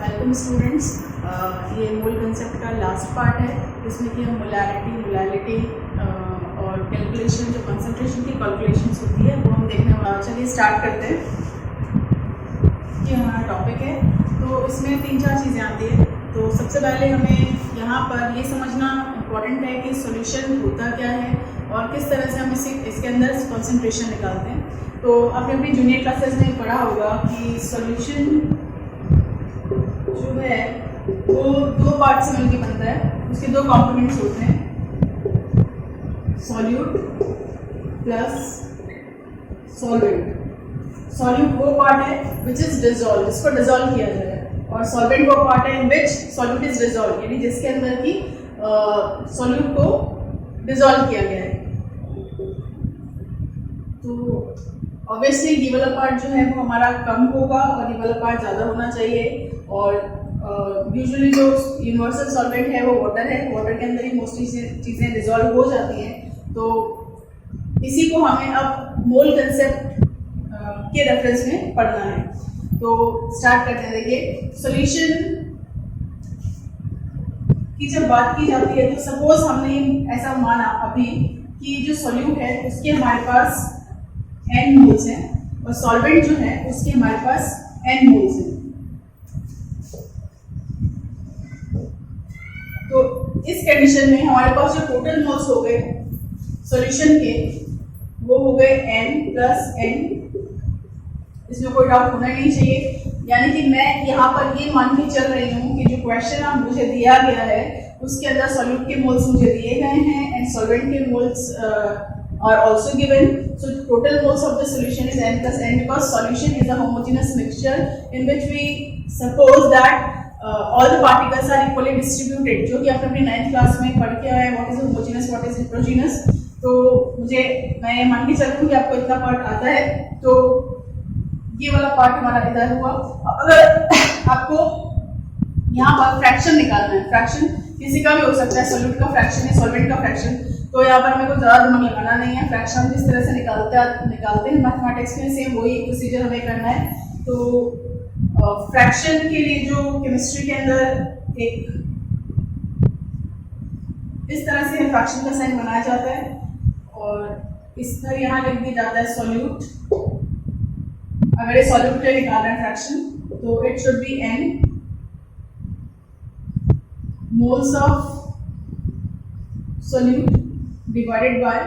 Welcome students. ये मूल concept का लास्ट पार्ट है जिसमें कि हम मोलालिटी और कैलकुलेशन, जो कंसंट्रेशन की कैलकुलेशंस होती है वो हम देखने वाले। चलिए स्टार्ट करते हैं। ये हमारा टॉपिक है, तो इसमें 3-4 चीज़ें आती है। तो सबसे पहले हमें यहाँ पर ये समझना इम्पॉर्टेंट है कि सॉल्यूशन होता क्या है और किस तरह से हम इसके अंदर कंसंट्रेशन निकालते हैं। तो आपने अपनी जूनियर क्लासेस में पढ़ा होगा कि सॉल्यूशन जो है वो 2 पार्ट से मिलकर बनता है। उसके 2 कंपोनेंट्स होते हैं, सॉल्यूट प्लस सॉल्वेंट। सॉल्यूट वो पार्ट है विच इज डिजॉल्व, जिसको डिजॉल्व किया जाए, और सॉल्वेंट वो पार्ट है इन विच सॉल्यूट इज डिजॉल्व, यानी जिसके अंदर की सॉल्यूट को डिजॉल्व किया गया है। तो ऑब्वियसली ये वाला पार्ट जो है वो हमारा कम होगा और ये वाला पार्ट ज़्यादा होना चाहिए। और यूजुअली जो यूनिवर्सल सॉल्वेंट है वो वाटर है, वाटर के अंदर ही मोस्टली चीज़ें डिजॉल्व हो जाती हैं। तो इसी को हमें अब मोल कंसेप्ट के रेफरेंस में पढ़ना है। तो स्टार्ट करते हैं। देखिए, सॉल्यूशन की जब बात की जाती है तो सपोज हमने ऐसा माना अभी कि जो सॉल्यूट है उसके हमारे पास n मोल्स हैं और सॉल्वेंट जो है उसके हमारे पास n मोल्स हैं। तो इस कंडीशन में हमारे पास जो टोटल मोल्स हो गए सॉल्यूशन के वो हो गए n प्लस n। इसमें कोई डाउट होना नहीं चाहिए। यानी कि मैं यहाँ पर ये मान के चल रही हूँ कि जो क्वेश्चन अब मुझे दिया गया है उसके अंदर सॉल्यूट के मोल्स मुझे दिए गए हैं एंड सॉल्वेंट के moles are also given. So total moles of the solution is n plus n because solution is a homogeneous mixture in which we suppose that all the particles are equally distributed, जो कि आपने अपनी 9th class में पढ़ के आए हैं, what is homogeneous, what is heterogeneous। तो मैं ये मान के चलूँ कि आपको इतना पार्ट आता है। तो ये वाला पार्ट हमारा इधर हुआ। अगर आपको यहाँ पर फ्रैक्शन निकालना है, फ्रैक्शन किसी का भी हो सकता है, सॉल्यूट का फ्रैक्शन है, सॉल्वेंट का फ्रैक्शन, तो यहाँ पर हमें को ज़्यादा दिमाग लगाना नहीं है। फ्रैक्शन जिस तरह से निकालते हैं मैथमेटिक्स में, सेम वही प्रोसीजर हमें करना है। तो फ्रैक्शन के लिए जो केमिस्ट्री के अंदर एक इस तरह से फ्रैक्शन का साइन बनाया जाता है और इस तरह यहाँ लिख दिया जाता है सॉल्यूट। अगर ये सॉल्यूट के निकाल रहे हैं फ्रैक्शन तो it should be n moles of solute divided by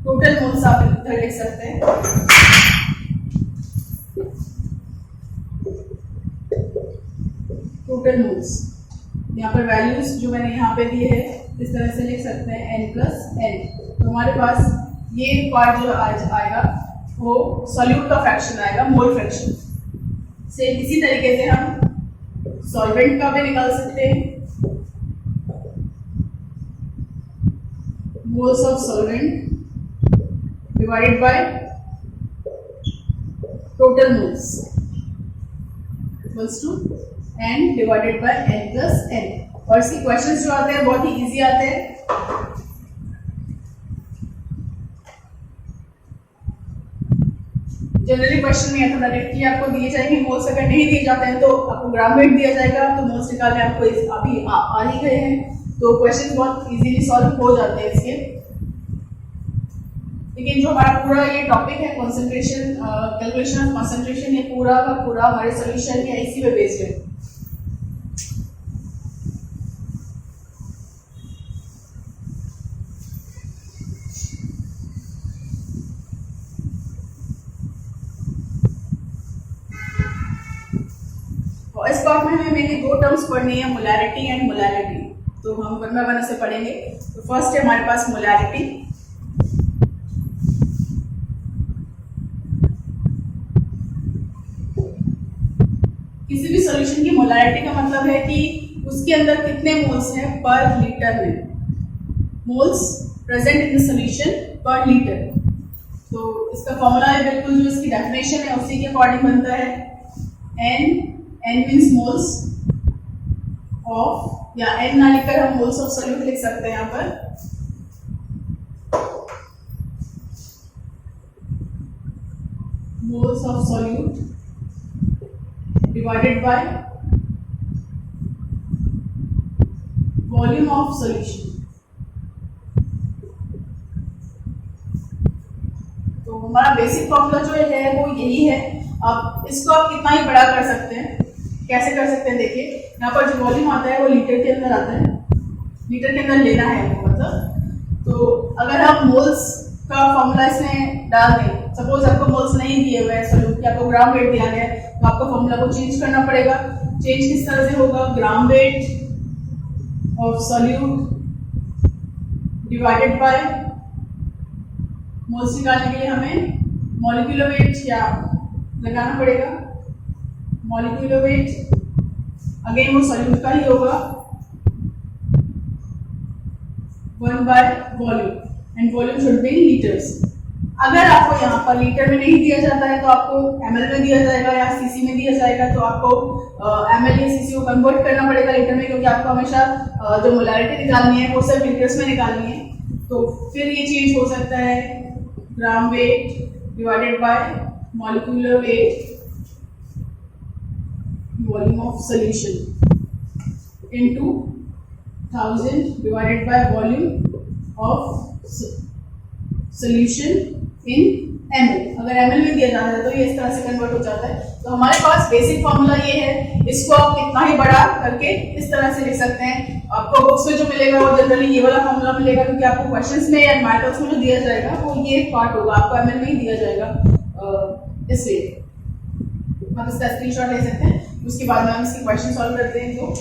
total moles. आप इधर लिख सकते हैं टोटल मोल्स। यहाँ पर वैल्यूज जो मैंने यहाँ पे दिए हैं इस तरह से लिख सकते हैं n प्लस n। तो हमारे पास ये पार्ट जो आज आएगा वो सॉल्यूट का फ्रैक्शन आएगा, मोल फ्रैक्शन से। इसी तरीके से हम सॉल्वेंट का भी निकाल सकते हैं, moles of solvent divided by total moles equals to n divided by n plus n। और इसके क्वेश्चंस जो आते हैं बहुत ही इजी आते हैं। जनरली क्वेश्चन में ऐसा डायरेक्टली आपको दिए जाएंगे मोल्स, अगर नहीं दिए जाते हैं तो आपको ग्राम वेट दिया जाएगा, तो मोल्स निकालने आपको अभी आ ही गए हैं। तो क्वेश्चन बहुत इजीली सॉल्व हो जाते हैं इसके। लेकिन जो हमारा पूरा ये टॉपिक है कंसंट्रेशन, कैलकुलेशन ऑफ कंसंट्रेशन, ये पूरा का पूरा हमारे सॉल्यूशन या इसी पे बेस्ड है। इस पार्ट में हमें मेनली 2 टर्म्स पढ़नी है, मोलैरिटी एंड मोलैलिटी। तो हम वन बाय वन से पढ़ेंगे। तो फर्स्ट है हमारे पास मोलैरिटी। किसी भी सॉल्यूशन की मोलैरिटी का मतलब है कि उसके अंदर कितने मोल्स हैं पर लीटर में, moles present in the solution पर लीटर। तो इसका फॉर्मूला है बिल्कुल जो इसकी डेफिनेशन है उसी के अकॉर्डिंग बनता है। n मीन्स मोल्स ऑफ, या n ना लिखकर हम मोल्स ऑफ सॉल्यूट लिख सकते हैं यहाँ पर। moles of solute divided by volume of solution. तो हमारा बेसिक फॉर्मूला जो है वो यही है। अब इसको आप कितना ही बड़ा कर सकते हैं। कैसे कर सकते हैं, देखिए यहाँ पर जो वॉल्यूम आता है वो लीटर के अंदर आता है, लीटर के अंदर लेना है हमको मतलब। तो अगर आप मोल्स का फॉर्मूला इसमें डाल दें, सपोज आपको मोल्स नहीं दिए हुए हैं सोल्यूट के, आपको ग्राम वेट दिया गया है, तो आपको फॉर्मूला को चेंज करना पड़ेगा। चेंज किस तरह से होगा, ग्राम weight of solute divided by moles निकालने के लिए हमें मॉलिक्यूलर वेट या लगाना पड़ेगा। मॉलिक्यूलर वेट अगेन वो सोल्यूट का ही होगा 1 by volume and volume should be litres. अगर आपको यहाँ पर लीटर में नहीं दिया जाता है तो आपको ml में दिया जाएगा या cc में दिया जाएगा, तो आपको ml या cc को कन्वर्ट करना पड़ेगा लीटर में, क्योंकि आपको हमेशा जो मोलैरिटी निकालनी है वो सिर्फ लीटर्स में निकालनी है। तो फिर ये चेंज हो सकता है gram weight divided by molecular wait volume of solution into 1000 divided by volume of solution in ml। अगर ml में दिया जाता है तो ये इस तरह से कन्वर्ट हो जाता है। तो हमारे पास बेसिक फॉर्मूला ये है, इसको आप कितना ही बड़ा करके इस तरह से लिख सकते हैं। आपको बुक्स में जो मिलेगा वो जनरली ये वाला फॉर्मूला मिलेगा, क्योंकि आपको क्वेश्चंस में या मैथ्स में जो दिया जाएगा वो ये पार्ट होगा, आपको ml में ही दिया जाएगा। इसलिए आप इसका स्क्रीनशॉट ले सकते हैं। उसके बाद में हम इसके क्वेश्चन सॉल्व करते हैं। तो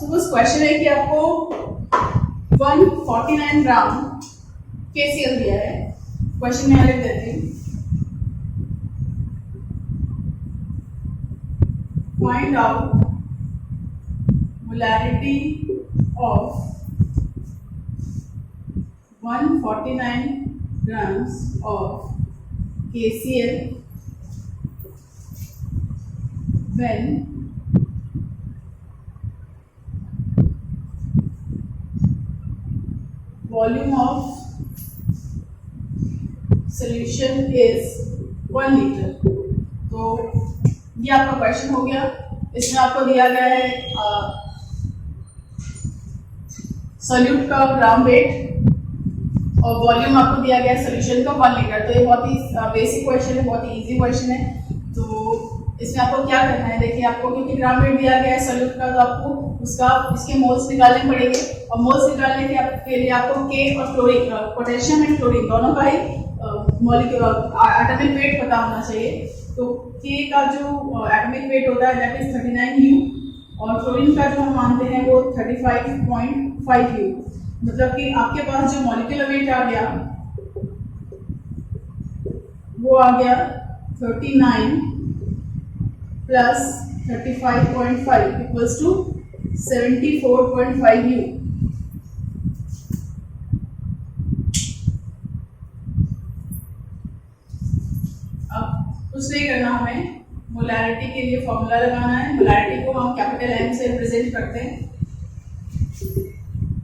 सपोज क्वेश्चन है कि आपको 149 ग्राम KCl दिया है। क्वेश्चन में लिख देते हैं, find out molarity of 149 grams of KCl when volume of solution is 1 liter। तो ये आपका क्वेश्चन हो गया। इसमें आपको दिया गया है सोल्यूट का ग्राम वेट और वॉल्यूम आपको दिया गया है सोल्यूशन का 1 लीटर। तो ये बहुत ही बेसिक क्वेश्चन है, बहुत ही इजी क्वेश्चन है। तो इसमें आपको क्या करना है, देखिए आपको क्योंकि ग्राम वेट दिया गया है सोल्यूट का, तो आपको उसका इसके मोल्स निकालने पड़ेंगे। और मोल्स निकालने के लिए आपको के और क्लोरीन, पोटेशियम एंड क्लोरीन दोनों का ही एटॉमिक वेट पता होना चाहिए। तो के का जो एटॉमिक वेट होता है दैट इज 39U और क्लोरीन का जो हम मानते हैं वो 35.5U। मतलब कि आपके पास जो मॉलिक्यूलर वेट आ गया वो आ गया 39 प्लस 35.5 इक्वल्स टू 74.5U। कुछ नहीं करना, हमें मोलैरिटी के लिए फॉर्मूला लगाना है। मोलैरिटी को हम कैपिटल M से रिप्रेजेंट करते हैं।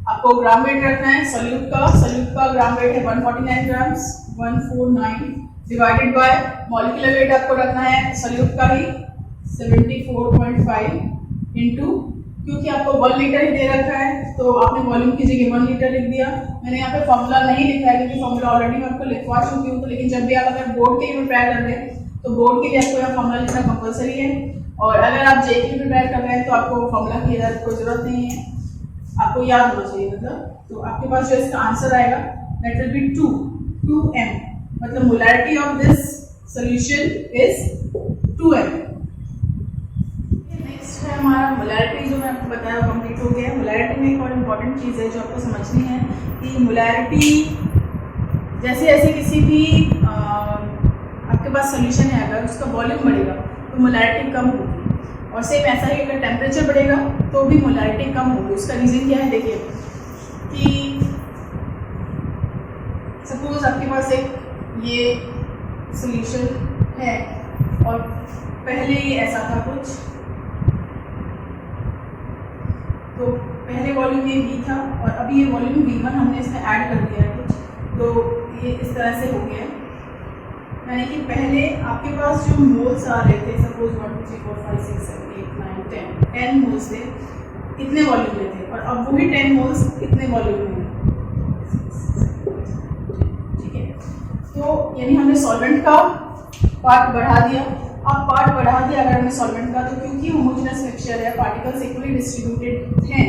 आपको ग्राम वेट रखना है सोल्यूट का ग्राम वेट है 149 grams 149 divided by molecular wait आपको रखना है सोल्यूट का ही 74.5 इनटू, क्योंकि आपको 1 लीटर ही दे रखा है तो आपने वॉल्यूम की जगह 1 लीटर लिख दिया। मैंने यहाँ पे फॉर्मूला नहीं लिखा है क्योंकि फॉर्मूला ऑलरेडी मैं आपको लिखवा चुकी हूँ। तो लेकिन जब भी आप अगर बोर्ड के लिए प्रिपेयर कर रहे हैं तो बोर्ड के लिए आपको यहाँ फॉर्मूला लिखना कंपलसरी है, और अगर आप जे के लिए प्रिपेयर कर रहे हैं तो आपको फॉर्मूला की कोई जरूरत नहीं है, आपको याद होना चाहिए। मतलब तो आपके पास जो इसका आंसर आएगा दैट विल बी 2m, मतलब molarity of this solution is 2m। Next है हमारा मोलैरिटी, जो मैं आपको बताया कंप्लीट हो गया। मोलैरिटी में एक और इम्पॉर्टेंट चीज़ है जो आपको समझनी है कि मोलैरिटी जैसे जैसे किसी भी आपके पास सॉल्यूशन है अगर उसका वॉल्यूम बढ़ेगा तो मोलैरिटी कम होगी, और सेम ऐसा ही अगर टेम्परेचर बढ़ेगा तो भी मोलैरिटी कम होगी। उसका रीज़न क्या है, देखिए कि सपोज आपके पास एक ये सॉल्यूशन है और पहले ये ऐसा था कुछ, तो पहले वॉल्यूम ये V था और अभी ये वॉल्यूम V1 हमने इसमें ऐड कर दिया है, तो ये इस तरह से हो गया है। यानी कि पहले आपके पास जो मोल्स आ रहे थे, सपोज 1 2 3 4 5 6 7 8 9 10 मोल्स थे, इतने वॉल्यूम में थे, और अब वही 10 मोल्स इतने वॉल्यूम में हैं। ठीक है, तो यानी हमने सॉल्वेंट का पार्ट बढ़ा दिया। अब पार्ट बढ़ा दिया अगर हमने सॉल्वेंट का, तो क्योंकि होमोजेनस मिक्सचर है, पार्टिकल्स इक्वली डिस्ट्रीब्यूटेड हैं,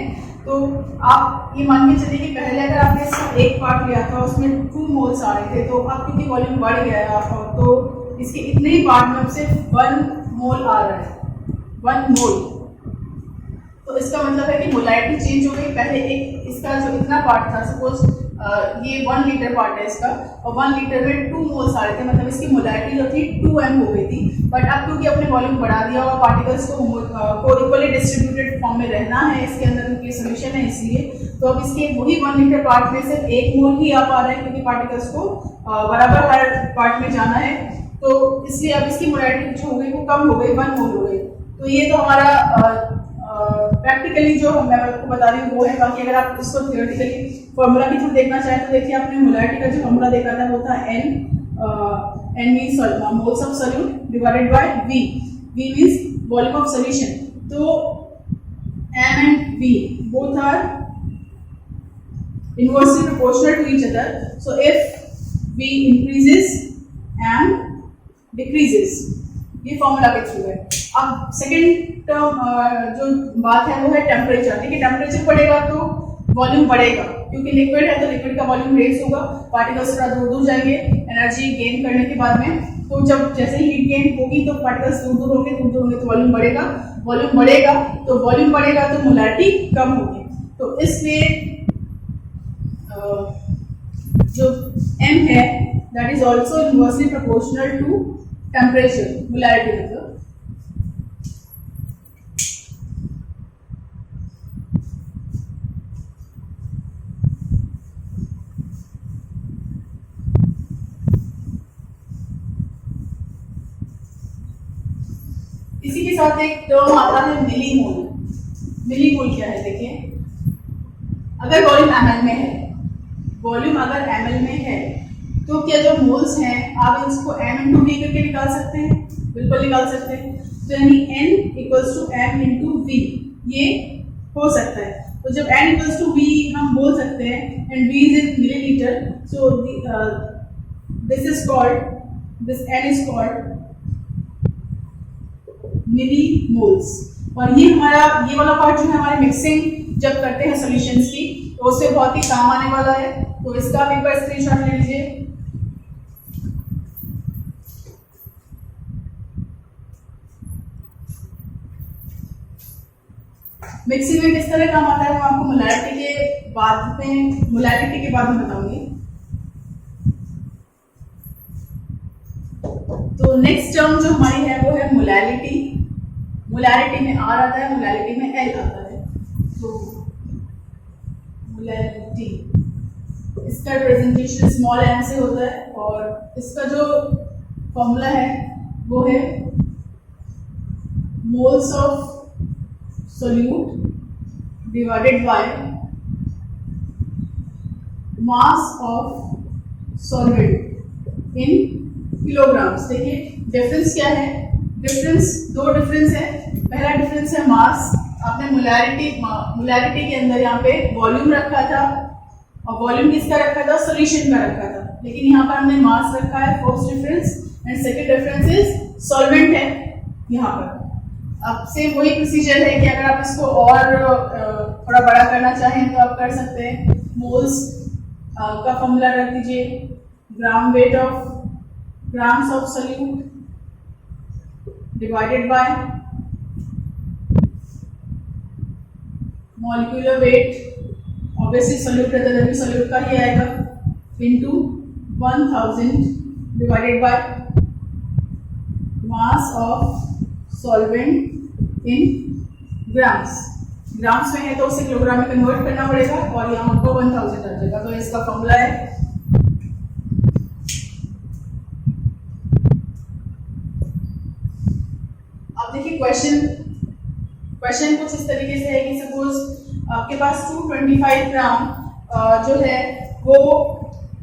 तो आप ये मान के चलिए कि पहले अगर आपने इसका एक पार्ट लिया था उसमें 2 मोल्स आ रहे थे, तो अब क्योंकि वॉल्यूम बढ़ गया है आपका, तो इसके इतने ही पार्ट में सिर्फ 1 मोल आ रहा है, 1 मोल। तो इसका मतलब है कि मोलैरिटी चेंज हो गई। पहले एक इसका जो इतना पार्ट था, सपोज ये 1 लीटर पार्ट है इसका, और 1 लीटर में 2 मोल्स आ रहे थे, मतलब इसकी मोलैरिटी जो थी 2m हो गई थी। बट अब क्योंकि अपने वॉल्यूम बढ़ा दिया और पार्टिकल्स को इक्वली डिस्ट्रीब्यूटेड फॉर्म में रहना है इसके अंदर, क्योंकि सोल्यूशन है इसलिए, तो अब इसके वही 1 लीटर पार्ट में सिर्फ 1 मोल ही आ पा रहा है, क्योंकि पार्टिकल्स को बराबर हर पार्ट में जाना है, तो इसलिए अब इसकी मोलैरिटी जो हो गई वो कम हो गई, 1 मोल हो गई। तो ये तो हमारा प्रैक्टिकली जो मैं आपको बता रही हूँ वो है। बाकी अगर आप इसको थियोरेटिकली फॉर्मूला के थ्रू देखना चाहें तो देखिए, आपने मोलैरिटी का जो फॉर्मूला देखा था वो था N means moles of solute divided by V means volume of solution. तो M and V both are inversely proportional to each other, so if V increases M decreases, ये फॉर्मूला के through है। अब second term जो बात है वो है टेम्परेचर। देखिए, टेम्परेचर बढ़ेगा तो वॉल्यूम बढ़ेगा, क्योंकि लिक्विड है तो लिक्विड का वॉल्यूम रेज होगा, पार्टिकल्स थोड़ा दूर दूर जाएंगे एनर्जी गेन करने के बाद में। तो जब जैसे ही हीट गेन होगी तो पार्टिकल्स दूर दूर होंगे तो वॉल्यूम बढ़ेगा, वॉल्यूम बढ़ेगा तो वॉल्यूम बढ़ेगा तो मोलैरिटी कम होगी। तो इसलिए जो M है that is also inversely proportional to temperature, molarity मतलब। इसी के साथ एक टर्म आता है मिलीमोल। मिलीमोल क्या है? देखिए, अगर वॉल्यूम ml में है, वॉल्यूम अगर ml में है तो क्या जो मोल्स हैं आप इसको m इंटू v करके निकाल सकते हैं? बिल्कुल निकाल सकते हैं। तो यानी n equals to m into v, ये हो सकता है। तो जब n इक्वल्स टू v हम बोल सकते हैं and v is in millilitre, so this is called, this n is called millimoles. और ये हमारा ये वाला पार्ट जो है हमारे मिक्सिंग जब करते हैं सॉल्यूशंस की, तो उससे बहुत ही काम आने वाला है। तो इसका भी एक बार स्क्रीनशॉट ले लीजिए। मिक्सिंग में किस तरह काम आता है मैं आपको मोलैरिटी के बाद में बताऊंगी। तो नेक्स्ट टर्म जो हमारी है वो है मोलैरिटी। मोलैरिटी में R आता है, मोलैरिटी में L आता है। तो मोलैरिटी, इसका रिप्रेजेंटेशन स्मॉल m से होता है और इसका जो फॉर्मूला है वो है moles of solute divided by mass of solvent in kilograms। देखिए डिफरेंस क्या है? दो डिफरेंस है। पहला डिफरेंस है मास। आपने मोलैरिटी के अंदर यहाँ पे वॉल्यूम रखा था और वॉल्यूम किसका रखा था? सॉल्यूशन का रखा था, लेकिन यहाँ पर हमने मास रखा है, first difference. And second difference is solvent है यहाँ पर। अब सेम वही प्रोसीजर है कि अगर आप इसको और थोड़ा बड़ा करना चाहें तो आप कर सकते हैं। मोल्स का फॉर्मूला रख दीजिए, grams of solute divided by molecular wait, obviously solute है तो सोल्यूट का ही आएगा, into 1000 divided by mass of solvent in grams में है तो उसे किलोग्राम में कन्वर्ट करना पड़ेगा और यहाँ हमको 1000 आ जाएगा। तो इसका फॉर्मूला है अब देखिए क्वेश्चन कुछ इस तरीके से है कि सपोज आपके पास 225 ग्राम जो है वो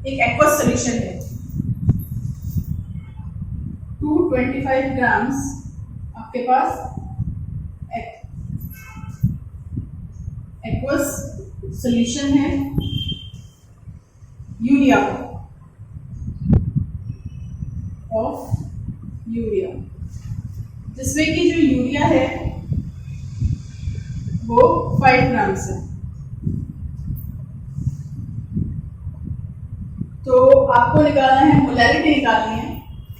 एक एक्वस सोल्यूशन है। 225 ग्राम्स आपके पास एक्वस सोल्यूशन है यूरिया ऑफ यूरिया, जिसमें कि जो यूरिया है वो 5 ग्राम्स है। तो आपको निकालना है, मोलैलिटी निकालनी है,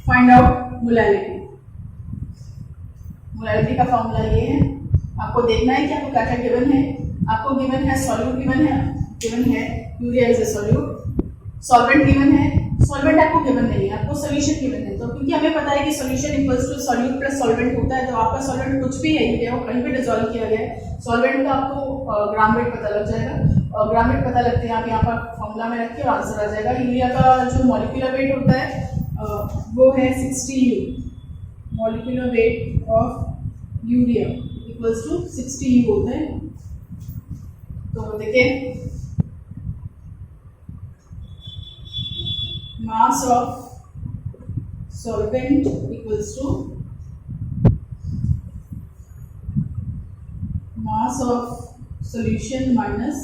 फाइंड आउट मोलैलिटी। मोलैलिटी का फॉर्मूला ये है, आपको देखना है कि आपको क्या क्या गिवन है। आपको गिवन है सॉल्यूट, गिवन है urea is a solute, solvent given है, सॉल्वेंट आपको गिवन नहीं है, आपको सॉल्यूशन गिवन है। तो क्योंकि हमें पता है कि solution equals to solute plus solvent होता है, तो आपका सॉल्वेंट कुछ भी है, यूरिया को कहीं पे डिसॉल्व किया गया है, सॉल्वेंट का आपको ग्राम वेट पता लग जाएगा, और ग्राम वेट पता लगते हैं आप यहाँ पर फॉर्मूला में रखिए और आंसर आ जाएगा। यूरिया का जो मॉलिक्यूलर वेट होता है वो है 60 U, molecular weight of urea equals to 60 U होता है। तो देखिए, mass of solvent equals to mass of solution minus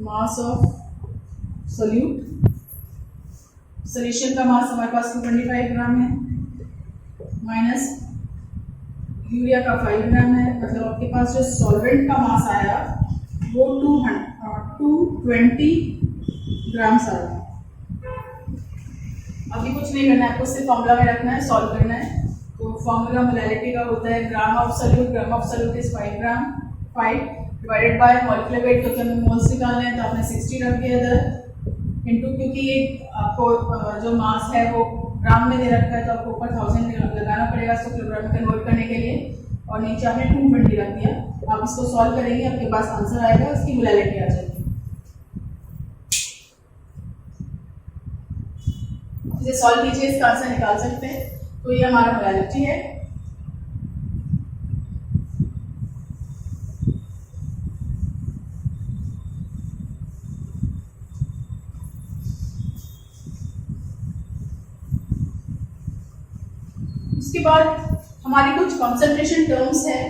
mass of solute। Solution का मास हमारे पास 225 ग्राम है, माइनस यूरिया का 5 ग्राम है, मतलब आपके पास जो सॉल्वेंट का मास आया वो 220 ग्राम्स आ रहा है। अभी कुछ नहीं करना है, आपको सिर्फ फॉर्मूला में रखना है, सॉल्व करना है। तो फॉर्मूला मोलैलिटी का होता है gram of solute is 5 gram, 5 divided by molecular wait, तो हमें मोल्स निकालना है, तो आपने 60 रख दिया इधर, इनटू, क्योंकि ये आपको जो मास है वो ग्राम में दे रखा है, तो आपको ऊपर 1000 लगाना पड़ेगा इसको किलोग्राम में कन्वर्ट करने के लिए, और नीचे आपने 220 रख दिया। आप इसको सॉल्व करेंगे, आपके पास आंसर आएगा, उसकी मोलैलिटी आ जाएगी। इसे सॉल्व कीजिए, इसका आंसर निकाल सकते हैं। तो ये हमारा मोलैलिटी है। उसके बाद हमारी कुछ कॉन्सेंट्रेशन टर्म्स है।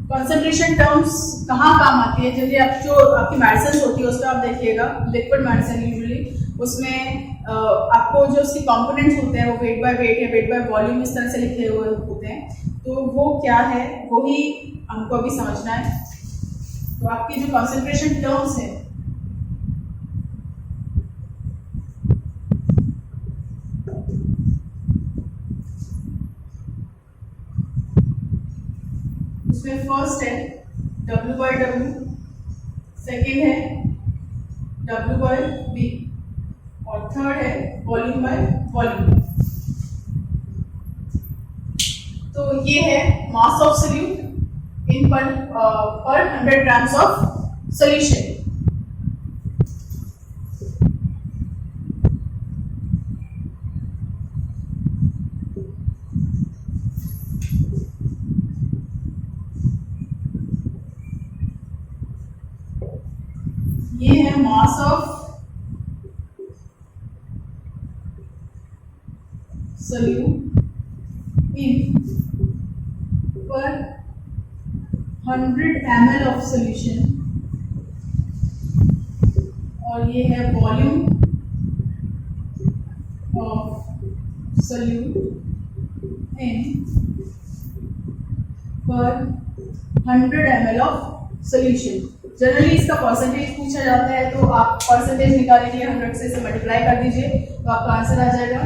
कॉन्सेंट्रेशन टर्म्स कहाँ काम आती है? जब आप जो आपकी मेडिसिन होती है उसमें आप देखिएगा, लिक्विड मेडिसिन यूजुअली उसमें आपको जो उसके कंपोनेंट्स होते हैं वो वेट बाय वेट या वेट बाय वॉल्यूम इस तरह से लिखे हुए होते हैं। तो वो क्या है वो ही हमको अभी समझना है। तो आपकी जो कॉन्सेंट्रेशन टर्म्स है उसमें फर्स्ट है W बाय W, सेकेंड है W बाय V, और थर्ड है वॉल्यूम बाय वॉल्यूम। तो ये है मास ऑफ सोल्यूट इन पर 100 ग्राम्स ऑफ सोल्यूशन। ये है मास ऑफ सोल्यूट इन पर 100 ml ऑफ सोल्यूशन, और ये है वॉल्यूम ऑफ सोल्यूट इन पर 100 ml ऑफ सोल्यूशन। जनरली इसका परसेंटेज पूछा जाता है, तो आप परसेंटेज निकालने के लिए 100 से इसे मल्टीप्लाई कर दीजिए तो आपका आंसर आ जाएगा।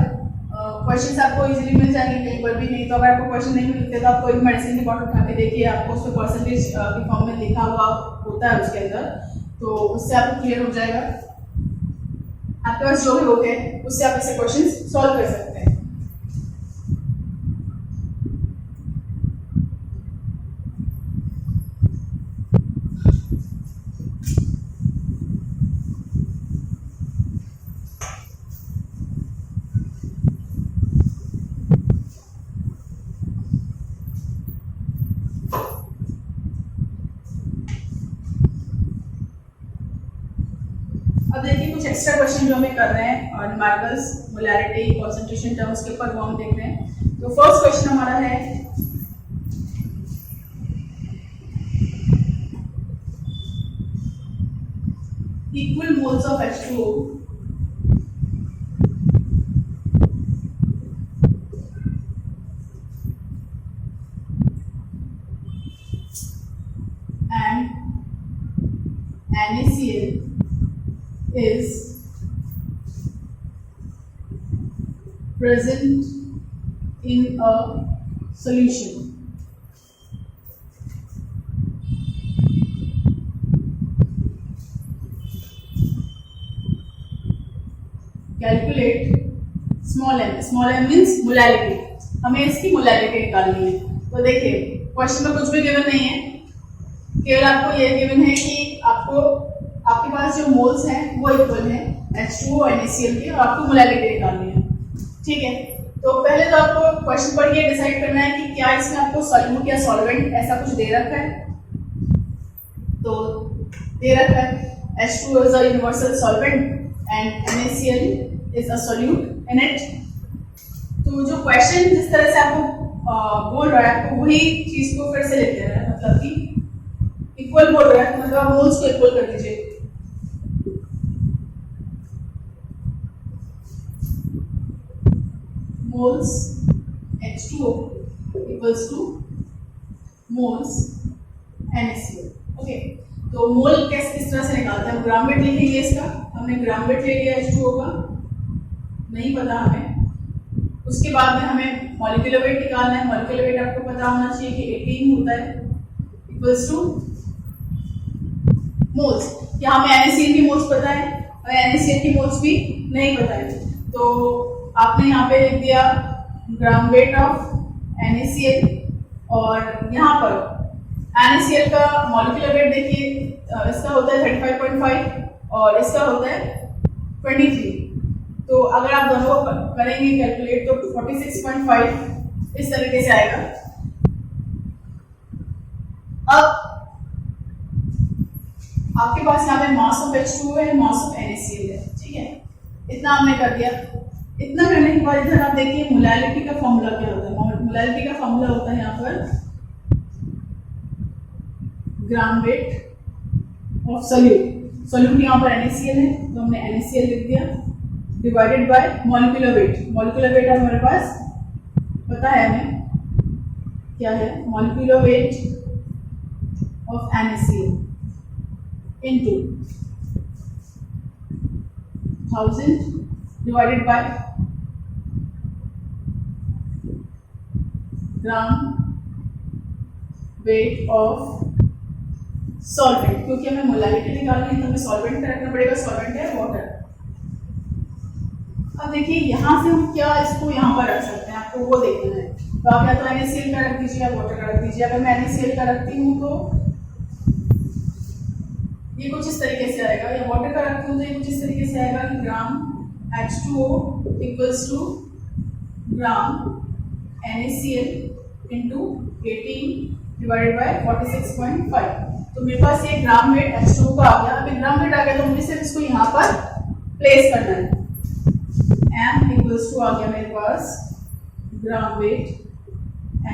क्वेश्चंस आपको इजीली मिल जाएंगे, कहीं पर भी नहीं। तो अगर आपको क्वेश्चन नहीं मिलते तो आप कोई मेडिसिन की बॉटल उठा के देखिए, आपको उसमें परसेंटेज के फॉर्म में लिखा हुआ होता है उसके अंदर, तो उससे आपको क्लियर हो जाएगा। आपके पास जो भी होते हैं उससे आप ऐसे क्वेश्चन सॉल्व कर सकते हैं। अब देखिए कुछ एक्स्ट्रा क्वेश्चन जो हमें कर रहे हैं और न्यूमेरिकल्स, मोलैरिटी, कंसंट्रेशन टर्म्स के ऊपर वो हम देख रहे हैं। तो फर्स्ट क्वेश्चन हमारा है equal moles of H2O and NaCl is present in a solution. Calculate small m. Small m means molarity. हमें इसकी मोलैरिटी निकालनी है। तो देखिए क्वेश्चन में कुछ भी गिवन नहीं है, केवल आपको ये गिवन है कि आपको आपके पास जो मोल्स हैं वो इक्वल है H2O और NaCl के, और आपको मोलैरिटी निकालनी है। ठीक है, तो पहले तो आपको क्वेश्चन पढ़ के डिसाइड करना है कि क्या इसमें आपको सॉल्यूट या सॉल्वेंट ऐसा कुछ दे रखा है। तो दे रखा है H2O is a universal solvent and NaCl is a solute in it। तो जो क्वेश्चन जिस तरह से आपको बोल रहा है, आपको वही चीज को फिर से लिख देना है, मतलब कि इक्वल बोल रहा है, मतलब मोल्स को इक्वल कर दीजिए। Moles H2O equals to moles NaCl। Okay, तो मोल किस तरह से निकालते हैं? हम ग्राम वेट लिखेंगे इसका। हमने ग्राम वेट ले लिया H2O का, नहीं पता हमें। उसके बाद में हमें मॉलिक्यूलर वेट निकालना है। मॉलिक्यूलर वेट आपको पता होना चाहिए कि 18 होता है, इक्वल्स टू मोल्स। यहाँ हमें NaCl की मोल्स पता है और NaCl की मोल्स भी नहीं पता है, तो आपने यहाँ पे लिख दिया ग्राम वेट ऑफ NaCl, और यहाँ पर NaCl का मॉलिक्यूलर वेट देखिए, इसका होता है 35.5 और इसका होता है 23। तो अगर आप दोनों को करेंगे कैलकुलेट तो 46.5 इस तरीके से आएगा। अब आपके पास यहाँ पे मास ऑफ H2O है, मास ऑफ NaCl है। ठीक है, इतना हमने कर दिया। इतना करने के बाद इधर आप देखिए मोलैरिटी का फॉर्मूला क्या होता है। मोलैरिटी का फॉर्मूला होता है यहाँ पर ग्राम वेट ऑफ सोल्यूट। सोल्यूट यहाँ पर NaCl है, तो हमने NaCl लिख दिया, divided by molecular weight. Molecular wait हमारे पास पता है हमें क्या है, molecular weight of NaCl into 1000 divided by gram weight of solvent. क्योंकि हमें मोलैरिटी निकालनी है तो हमें सॉल्वेंट का रखना पड़ेगा। सॉल्वेंट है वाटर। अब देखिए यहाँ से हम क्या इसको यहाँ पर रख सकते हैं, आपको वो देखना है। तो आप या तो NaCl का रख दीजिए या वाटर का रख दीजिए। अगर मैं NaCl का रखती हूँ तो ये कुछ इस तरीके से आएगा, या वाटर का रखती हूँ तो ये कुछ इस तरीके से आएगा कि gram H2O equals to gram NaCl into 18 divided by 46.5। तो मेरे पास ये ग्राम वेट H2O का आ गया। अब ग्राम वेट आ गया तो मुझे सिर्फ इसको यहाँ पर प्लेस करना है। M इक्वल्स टू आ गया मेरे पास gram weight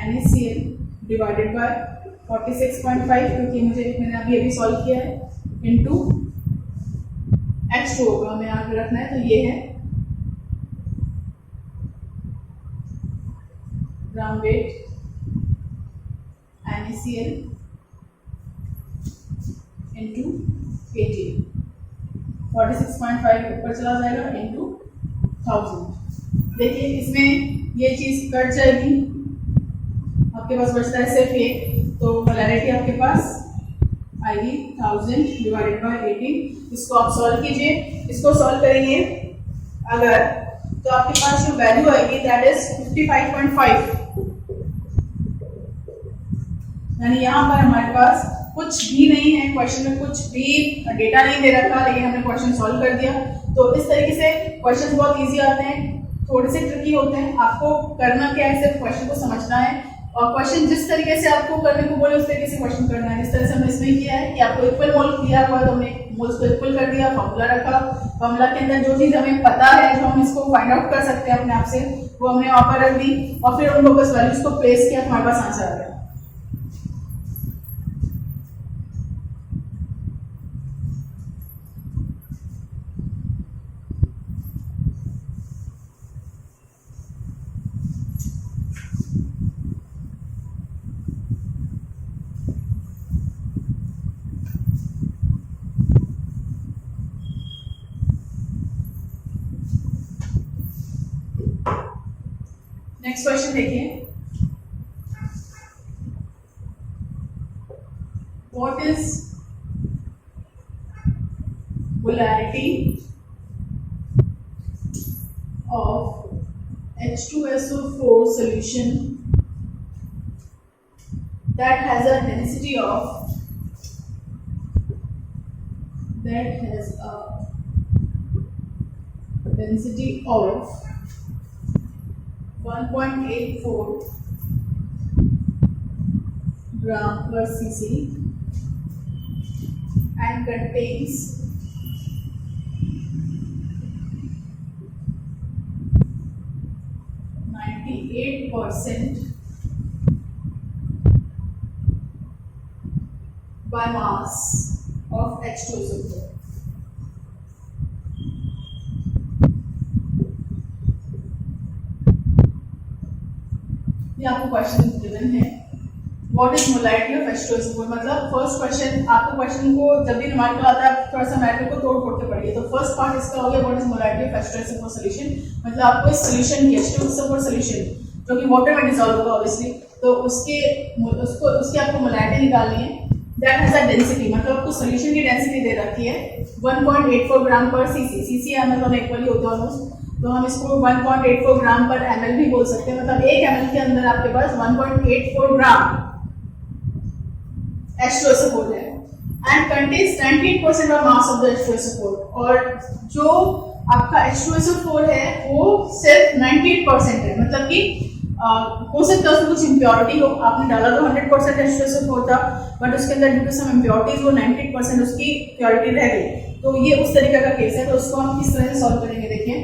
NaCl divided by 46.5, क्योंकि मैंने अभी सॉल्व किया है, इनटू H2O का हमें यहाँ पे रखना है। तो ये है ग्राम वेट NaCl इंटू 18, 46.5 ऊपर चला जाएगा इंटू 1000। देखिए इसमें ये चीज कट जाएगी, आपके पास बचता है सिर्फ ये। तो मोलैरिटी आपके पास आएगी 1000 डिवाइडेड बाय 18। इसको आप सॉल्व कीजिए। इसको सॉल्व करेंगे अगर, तो आपके पास जो वैल्यू आएगी दैट इज 55.5। यानी यहाँ पर हमारे पास कुछ भी नहीं है, क्वेश्चन में कुछ भी डेटा नहीं दे रखा, लेकिन हमने क्वेश्चन सॉल्व कर दिया। तो इस तरीके से क्वेश्चन बहुत इजी आते हैं, थोड़े से ट्रिकी होते हैं। आपको करना क्या है, सिर्फ क्वेश्चन को समझना है और क्वेश्चन जिस तरीके से आपको करने को बोले उस तरीके से क्वेश्चन करना है। जिस तरह से हमने इसमें किया है कि आपको इक्वल मोल दिया हुआ है तो हमने मोल्स को इक्वल कर दिया, फॉर्मूला रखा, फॉर्मूला के अंदर जो चीज हमें पता है जो हम इसको फाइंड आउट कर सकते हैं अपने आप से वो हमने वहां पर रख दी और फिर उन लोकस वैल्यूज को प्लेस किया, हमारे पास आंसर आ गया। नेक्स्ट क्वेश्चन देखिए, what is molarity of H2SO4 solution that has a density of 1.84 gram per cc and contains 98% by mass of H2SO4. ये आपको क्वेश्चन गिवन है, what is molarity of H2SO4। मतलब first question, आपको question को जब भी numerical आता है थोड़ा सा मैटर को तोड़ फोड़ के पढ़िए। तो फर्स्ट पार्ट इसका हो गया what is molarity of H2SO4 solution, मतलब आपको इस सॉल्यूशन की H2SO4 सॉल्यूशन जो कि वाटर में डिसॉल्व होगा ऑब्वियसली, तो उसकी आपको मोलैरिटी निकालनी है। दैट हैज अ डेंसिटी, मतलब आपको सॉल्यूशन की डेंसिटी दे रखी है 1.84 ग्राम पर सीसी, सीसी एमएल दोनों इक्वली होते हैं ऑलमोस्ट, तो हम इसको 1.84 ग्राम पर एमएल भी बोल सकते हैं। मतलब 1 एमएल के अंदर आपके पास 1.84 ग्राम H2SO4 है and contains 98% of mass of the H2SO4। और जो आपका H2SO4 है वो सिर्फ 98% है, मतलब कि हो सकता है उसमें कुछ इम्प्योरिटी हो, आपने डाला तो 100% H2SO4 था बट उसके अंदर ड्यू टू सम इम्प्योरिटीज वो 98% उसकी प्योरिटी रह गई। तो ये उस तरीके का केस है, तो उसको हम किस तरह से सॉल्व करेंगे देखिए।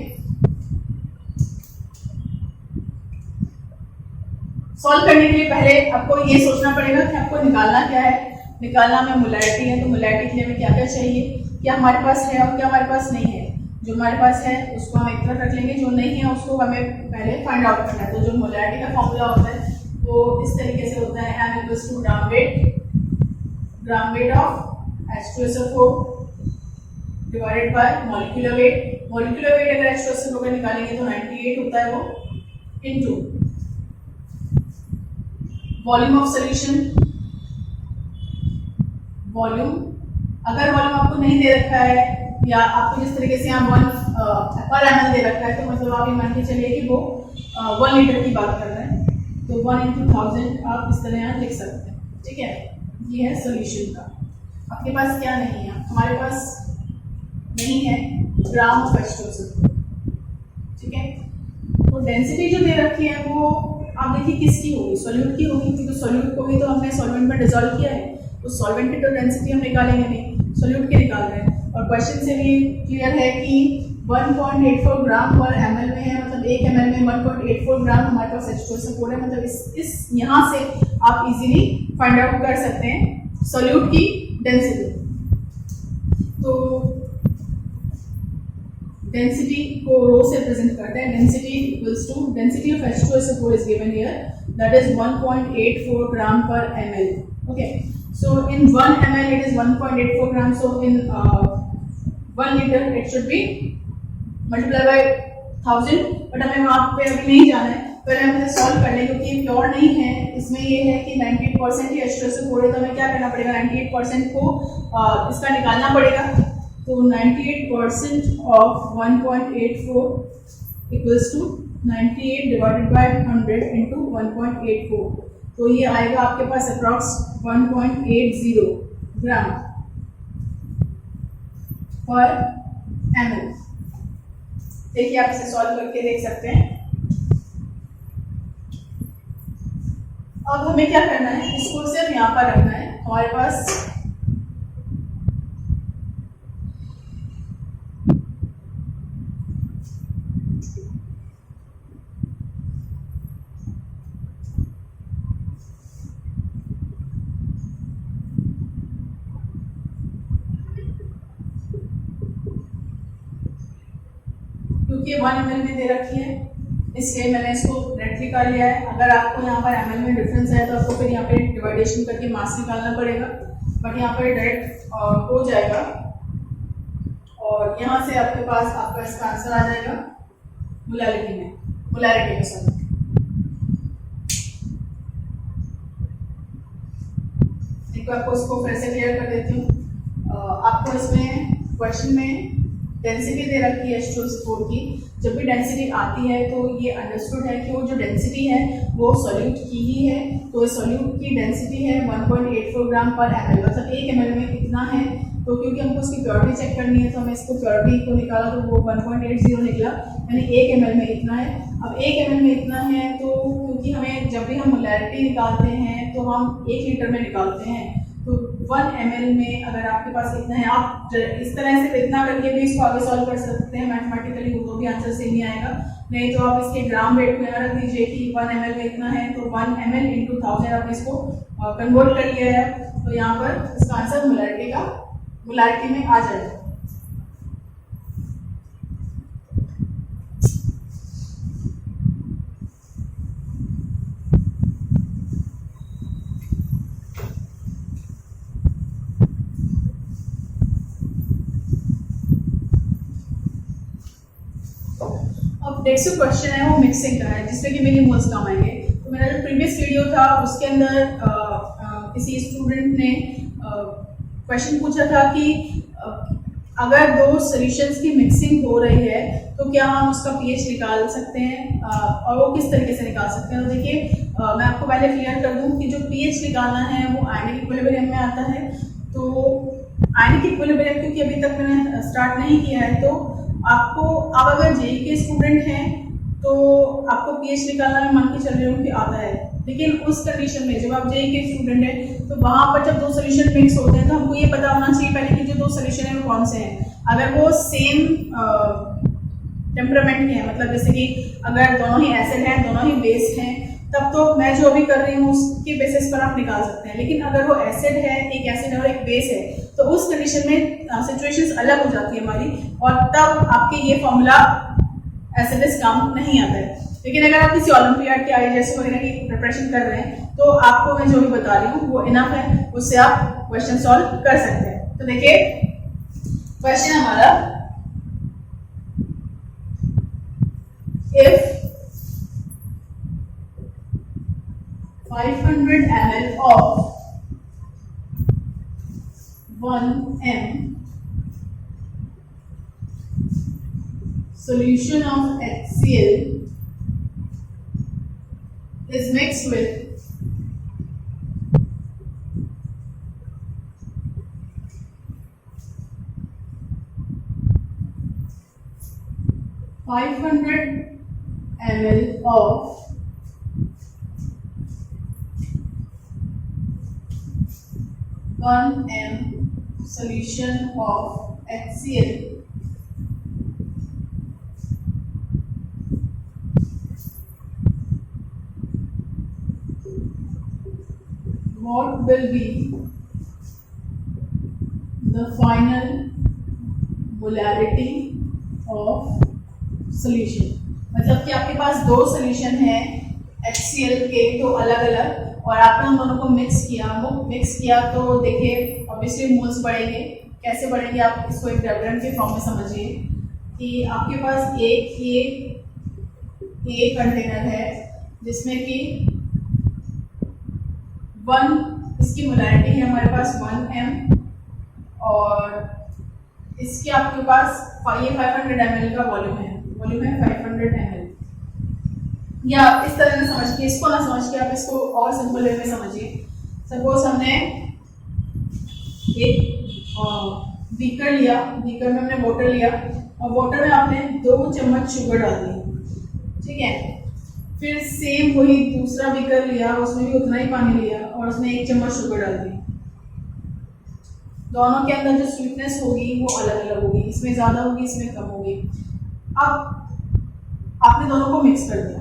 सॉल्व करने के लिए पहले आपको ये सोचना पड़ेगा कि आपको निकालना क्या है। निकालना में मोलैरिटी है, तो मोलैरिटी के लिए हमें क्या क्या चाहिए, क्या हमारे पास है और क्या हमारे पास नहीं है। जो हमारे पास है उसको हम एक तरफ रख लेंगे, जो नहीं है उसको हमें पहले फाइंड आउट करना है। तो जो मोलैरिटी का फॉर्मूला होता है वो इस तरीके से होता है, m equals to gram weight of H2SO4 divided by molecular weight. Molecular weight अगर H2SO4 का निकालेंगे तो 98 होता है वो, into volume of solution. Volume, अगर वॉल्यूम आपको नहीं दे रखा है या आपको जिस तरीके से यहाँ 1 पर एमएल दे रखा है तो मतलब आप ये मान के चलिए कि वो 1 लीटर की बात कर रहे हैं, तो 1 × 1000 आप इस तरह यहाँ लिख सकते हैं। ठीक है, ये है सॉल्यूशन का। आपके पास क्या नहीं है, हमारे पास नहीं है ग्राम ऑफ H2SO4। ठीक है, तो डेंसिटी जो दे रखी है वो आप देखिए किसकी होगी, सॉल्यूट की होगी, क्योंकि सॉल्यूट को भी तो हमने सॉल्वेंट में डिसॉल्व किया है, तो सॉल्वेंट की तो डेंसिटी हम निकालेंगे नहीं, सॉल्यूट की निकाल रहे हैं। और क्वेश्चन से भी क्लियर है कि 1.84 ग्राम पर एमएल में है, मतलब 1 एमएल में 1.84 ग्राम हमारे पास H2SO4 है। मतलब इस यहाँ से आप इजीली फाइंड आउट कर सकते हैं सॉल्यूट की डेंसिटी। तो डेंसिटी को रो से रिप्रेजेंट करते हैं, density equals to density of H2SO4 is given here, that is 1.84 gram per ml. Okay, so in 1 ml it is 1.84 gram, so in 1 liter it should be multiplied by 1000, but हमें वहाँ पे अभी नहीं जाना है, पहले हम इसे सॉल्व कर लें क्योंकि प्योर नहीं है। इसमें ये है कि 98% ही H2SO4 है, तो हमें क्या करना पड़ेगा, 98% को इसका निकालना पड़ेगा। तो 98% of 1.84 equals to 98 divided by 100 into 1.84, तो ये आएगा आपके पास अप्रॉक्स 1.80 ग्राम पर ml। देखिए आप इसे सॉल्व करके देख सकते हैं। अब हमें क्या करना है, इसको सिर्फ यहाँ पर रखना है। हमारे पास क्योंकि 1 ml में दे रखी है इसलिए मैंने इसको डायरेक्टली कर लिया है। अगर आपको यहाँ पर ml में डिफरेंस है तो आपको फिर यहाँ पे डिवाइडेशन करके मास निकालना पड़ेगा, बट यहाँ पर डायरेक्ट हो जाएगा और यहाँ से आपके पास आपका इसका आंसर आ जाएगा मोलैरिटी के साथ। एक बार आपको इसको फिर से क्लियर कर देती हूँ। आपको इसमें क्वेश्चन में डेंसिटी दे रखी है H2SO4 की। जब भी डेंसिटी आती है तो ये अंडरस्टूड है कि वो जो डेंसिटी है वो सॉल्यूट की ही है। तो सॉल्यूट की डेंसिटी है 1.84 ग्राम पर ml, मतलब 1 ml में इतना है। तो क्योंकि हमको उसकी प्योरिटी चेक करनी है तो हमें इसको प्योरिटी को निकाला तो वो 1.80 निकला, यानी 1 ml में इतना है। अब 1 ml में इतना है तो क्योंकि हमें जब भी हम मोलैरिटी निकालते हैं तो हम 1 लीटर में निकालते हैं, तो 1 ml में अगर आपके पास इतना है, आप इस तरह से इतना करके भी इसको आगे सॉल्व कर सकते हैं मैथमेटिकली, वो तो भी आंसर सेम ही आएगा। नहीं तो आप इसके ग्राम वेट में रख दीजिए कि 1 ml में इतना है, तो 1 ml इंटू 1000 आपने इसको कन्वर्ट कर लिया है, तो यहाँ पर इसका आंसर मोलैरिटी में आ जाएगा। नेक्स्ट क्वेश्चन है वो मिक्सिंग का है, जिसमें कि मिली मोल्स काम आएंगे। तो मेरा जो प्रीवियस वीडियो था उसके अंदर किसी स्टूडेंट ने क्वेश्चन पूछा था कि अगर दो सॉल्यूशंस की मिक्सिंग हो रही है तो क्या हम उसका पीएच निकाल सकते हैं, और वो किस तरीके से निकाल सकते हैं। तो देखिए मैं आपको पहले क्लियर कर दूं कि जो पीएच निकालना है वो आयनिक इक्विलिब्रियम में आता है। तो आयनिक इक्विलिब्रियम क्योंकि अभी तक मैंने स्टार्ट नहीं किया है, तो आपको अब अगर जेई के स्टूडेंट हैं तो आपको पीएच निकालना में मान के चल रही हूँ कि आता है, लेकिन उस कंडीशन में जब आप जेई के स्टूडेंट हैं तो वहां पर जब दो सोल्यूशन मिक्स होते हैं तो हमको ये पता होना चाहिए पहले कि जो दो सोल्यूशन है वो कौन से हैं। अगर वो सेम टेम्परामेंट के हैं, मतलब जैसे कि अगर दोनों ही एसिड हैं दोनों ही बेस हैं, तब तो मैं जो अभी कर रही हूँ उसके बेसिस पर आप निकाल सकते हैं। लेकिन अगर वो एसिड है, एक एसिड है और एक बेस है, तो उस कंडीशन में सिचुएशंस अलग हो जाती है हमारी, और तब आपके ये फॉर्मूला एसिडिस काम नहीं आता है। लेकिन अगर आप किसी ओलंपियाड के आईएएस वगैरह की प्रिपरेशन कर रहे हैं तो आपको मैं जो भी बता रही हूँ वो इनफ है, उससे आप क्वेश्चन सॉल्व कर सकते हैं। तो देखिए क्वेश्चन हमारा, if 500 ml of 1m solution of HCl is mixed with 500 ml of 1m solution of HCl, what will be the final molarity of solution। मतलब कि आपके पास दो सोल्यूशन है HCl के, दो अलग अलग, और आपने उन दोनों को मिक्स किया तो देखिए ऑब्वियसली मोल्स बढ़ेंगे। कैसे बढ़ेंगे आप इसको एक डायग्राम के फॉर्म में समझिए कि आपके पास एक कंटेनर है जिसमें कि 1 इसकी मोलैरिटी है हमारे पास 1m, और इसके आपके पास ये 500 ml का वॉल्यूम है 500 ml। या आप इस तरह से समझ के, इसको ना समझ के आप इसको और सिंपल वे में समझिए। सपोज हमने एक बीकर लिया, बीकर में हमने वाटर लिया और वाटर में आपने 2 चम्मच शुगर डाल दी, ठीक है। फिर सेम वही दूसरा बीकर लिया, उसमें भी उतना ही पानी लिया और उसमें 1 चम्मच शुगर डाल दी। दोनों के अंदर जो स्वीटनेस होगी वो अलग अलग होगी, इसमें ज़्यादा होगी, इसमें कम होगी। अब आपने दोनों को मिक्स कर दिया।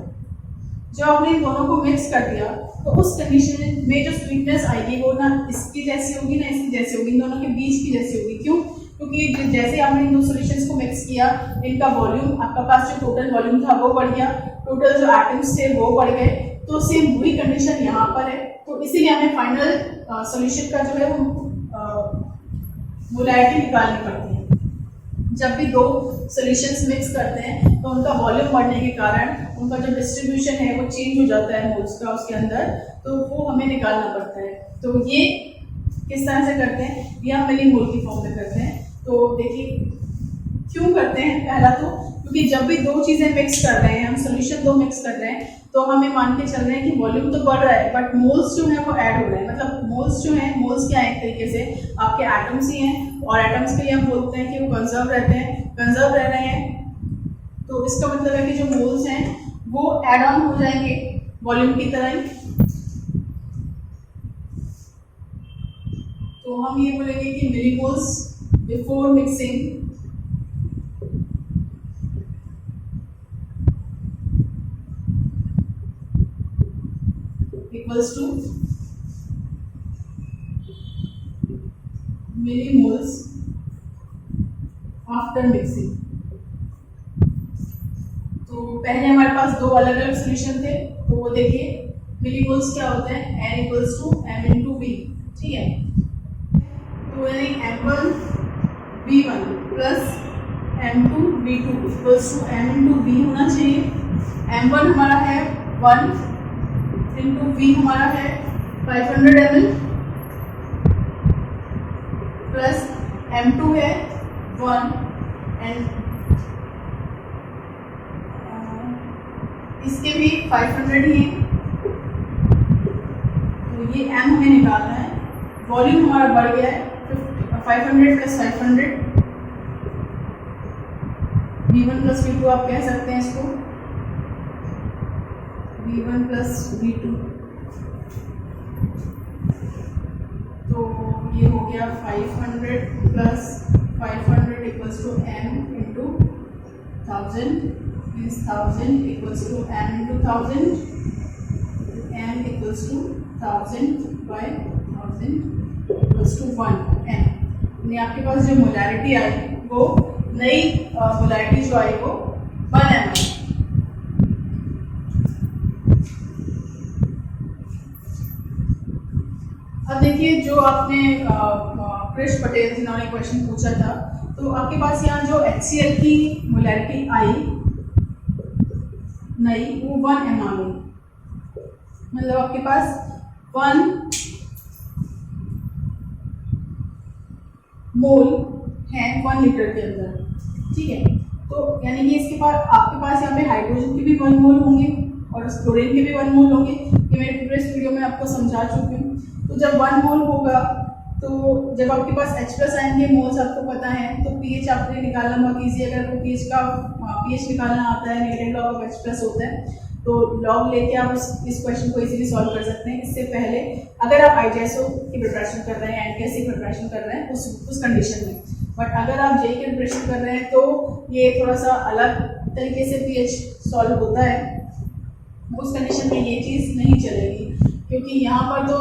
जब आपने इन दोनों को मिक्स कर दिया तो उस कंडीशन में जो स्वीटनेस आएगी वो ना इसकी जैसी होगी ना इसकी जैसी होगी, इन दोनों के बीच की जैसी होगी। क्यों? क्योंकि जैसे आपने इन दो सॉल्यूशंस को मिक्स किया, इनका वॉल्यूम, आपका पास जो टोटल वॉल्यूम था वो बढ़ गया, टोटल जो एटम्स थे वो बढ़ गए। तो सेम वही कंडीशन यहाँ पर है। तो इसीलिए हमें फाइनल सॉल्यूशन का जो है वो मोलैरिटी निकालनी पड़ती है। जब भी दो सॉल्यूशंस मिक्स करते हैं तो उनका वॉल्यूम बढ़ने के कारण उनका जो डिस्ट्रीब्यूशन है वो चेंज हो जाता है मोल्स का उसके अंदर, तो वो हमें निकालना पड़ता है। तो ये किस तरह से करते हैं, ये हम मिलीमोल की फॉर्म में करते हैं। तो देखिए क्यों करते हैं। पहला तो क्योंकि जब भी दो चीज़ें मिक्स कर रहे हैं, हम सोल्यूशन दो मिक्स कर रहे हैं, तो हमें मान के चल रहे हैं कि वॉल्यूम तो बढ़ रहा है बट मोल्स जो है वो ऐड हो रहे हैं। मतलब मोल्स जो है, मोल्स क्या है, एक तरीके से आपके एटम्स ही हैं और एटम्स के लिए हम बोलते हैं कि वो कंजर्व रहते हैं, कंजर्व रह रहे हैं। तो इसका मतलब है कि जो मोल्स हैं वो ऐड ऑन हो जाएंगे वॉल्यूम की तरह ही। तो हम ये बोलेंगे कि millimoles before mixing equals to millimoles after mixing। तो पहले हमारे पास दो अलग अलग सॉल्यूशन थे, तो वो देखिए मिलीमोल्स क्या होते हैं, n equals to m into v, ठीक है। तो यानी m1 v1 plus m2 v2 equals to m into v होना चाहिए। m1 हमारा है 1 इंटू वी हमारा है 500 ml प्लस m2 है 1 एंड इसके भी 500 ही है। तो ये m हमें निकालना है। वॉल्यूम हमारा बढ़ गया है 500 प्लस 500 v1 प्लस v2 आप कह सकते हैं इसको v1 प्लस v2। तो ये हो गया 500 plus 500 equals to m into 1000 means 1000 equals to m into 1000, m equals to 1000 by 1000 equals to 1 m। यानी आपके पास जो मोलैरिटी आई वो नई मोलैरिटी जो आई वो 1 m आई। अब देखिए जो आपने कृष पटेल जिन्होंने क्वेश्चन पूछा था, तो आपके पास यहाँ जो HCl की मोलैरिटी आई नई वो 1 m आ गई। मतलब आपके पास 1 मोल है 1 लीटर के अंदर, ठीक है। तो यानी कि इसके पास आपके पास यहाँ पे हाइड्रोजन के भी 1 मोल होंगे और क्लोरीन के भी 1 मोल होंगे। ये मेरे प्रीवियस वीडियो में आपको समझा चुकी हूँ। तो जब 1 मोल होगा तो जब आपके पास H+ आयन के मोल्स आपको पता है तो pH आपने निकालना बहुत ईजी है। अगर वो pH निकालना आता है, नेगेटिव लॉग ऑफ H+ होता है, तो लॉग लेके आप इस क्वेश्चन को इजीली सॉल्व कर सकते हैं। इससे पहले अगर आप IJSO की प्रिपरेशन कर रहे हैं, NTS की प्रिपरेशन कर रहे हैं उस कंडीशन में, बट अगर आप JEE की प्रिपरेशन कर रहे हैं तो ये थोड़ा सा अलग तरीके से pH सॉल्व होता है। उस कंडीशन में ये चीज़ नहीं चलेगी क्योंकि यहाँ पर तो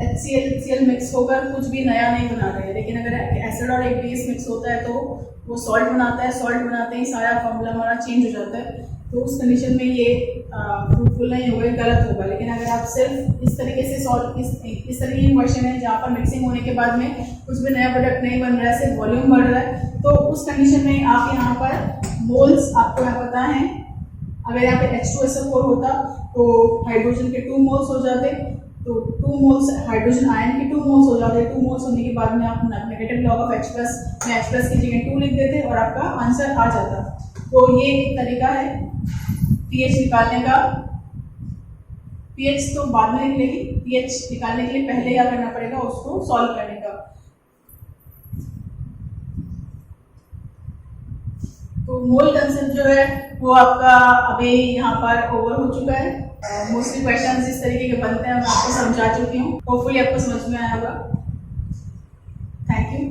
HCl मिक्स होकर कुछ भी नया नहीं बना रहे हैं। लेकिन अगर एसिड और एक बेस मिक्स होता है तो वो सॉल्ट बनाता है, सॉल्ट बनाते ही सारा फॉर्मूला हमारा चेंज हो जाता है। तो उस कंडीशन में ये फ्रूटफुल नहीं होगा, गलत होगा। लेकिन अगर आप सिर्फ इस तरीके से सॉल्व इस तरीके की क्वेश्चन है जहाँ पर मिक्सिंग होने के बाद में कुछ भी नया प्रोडक्ट नहीं बन रहा है, सिर्फ वॉल्यूम बढ़ रहा है, तो उस कंडीशन में आप यहाँ पर मोल्स आपको यहाँ पता है। अगर यहाँ पे H2SO4 होता तो हाइड्रोजन के 2 मोल्स हो जाते, तो 2 मोल्स हाइड्रोजन आयन के 2 मोल्स हो जाते। 2 मोल्स होने के बाद में आप नेगेटिव लॉग ऑफ H+ में H+ की जगह 2 लिख देते और आपका आंसर आ जाता। तो ये एक तरीका है pH निकालने का। pH तो बाद में लिख लेगी, pH निकालने के लिए पहले क्या करना पड़ेगा, उसको सॉल्व करने का। तो मोल कंसेप्ट जो है वो आपका अभी यहाँ पर ओवर हो चुका है। मोस्टली क्वेश्चन इस तरीके के बनते हैं, मैं आपको समझा चुकी हूँ। होपफुली आपको समझ में आया होगा। Thank you.